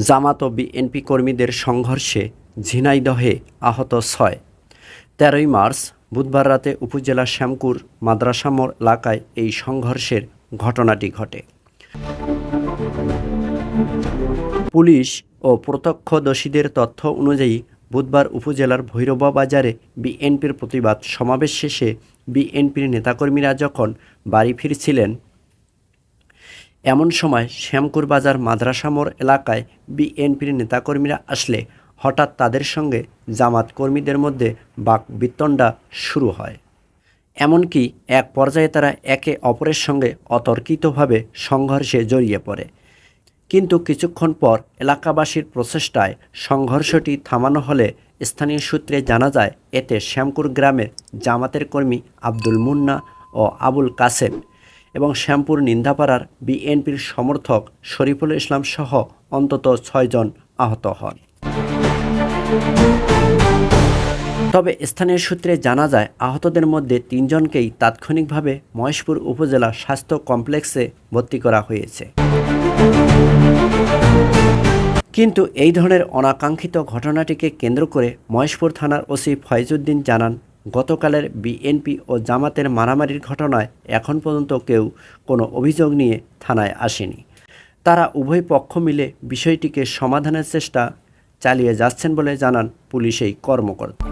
জামাত ও BNP কর্মীদের সংঘর্ষে ঝিনাইদহে আহত ৬। ১৩ই মার্চ বুধবার রাতে উপজেলা শ্যামপুর মাদ্রাসা মোড় এলাকায় এই সংঘর্ষের ঘটনাটি ঘটে। পুলিশ ও প্রত্যক্ষদর্শীদের তথ্য অনুযায়ী বুধবার উপজেলার ভৈরবা বাজারে বিএনপির প্রতিবাদ সমাবেশ শেষে বিএনপির নেতাকর্মীরা যখন বাড়ি ফিরছিলেন, এমন সময় শ্যামপুর বাজার মাদ্রাসা মোড় এলাকায় বিএনপির নেতাকর্মীরা আসলে হঠাৎ তাদের সঙ্গে জামাত কর্মীদের মধ্যে বাকবিতণ্ডা শুরু হয়। এমনকি এক পর্যায়ে তারা একে অপরের সঙ্গে অতর্কিতভাবে সংঘর্ষে জড়িয়ে পড়ে। কিন্তু কিছুক্ষণ পর এলাকাবাসীর প্রচেষ্টায় সংঘর্ষটি থামানো হলে স্থানীয় সূত্রে জানা যায় এতে শ্যামপুর গ্রামের জামাতের কর্মী আব্দুল মুন্না ও আবুল কাসেম এবং শ্যামপুর নিন্দাপাড়ার বিএনপির সমর্থক শরীফুল ইসলাম সহ অন্তত ৬ জন আহত হন। তবে স্থানীয় সূত্রে জানা যায় আহতদের মধ্যে ৩ জনকেই তাৎক্ষণিকভাবে মহেশপুর উপজেলা স্বাস্থ্য কমপ্লেক্সে ভর্তি করা হয়েছে। কিন্তু এই ধরনের অনাকাঙ্ক্ষিত ঘটনাটিকে কেন্দ্র করে মহেশপুর থানার ওসি ফয়জউদ্দিন জানান, গতকালের বিএনপি ও জামাতের মারামারির ঘটনায় এখন পর্যন্ত কেউ কোনো অভিযোগ নিয়ে থানায় আসেনি। তারা উভয় পক্ষ মিলে বিষয়টিকে সমাধানের চেষ্টা চালিয়ে যাচ্ছেন বলে জানান পুলিশ এই কর্মকর্তা।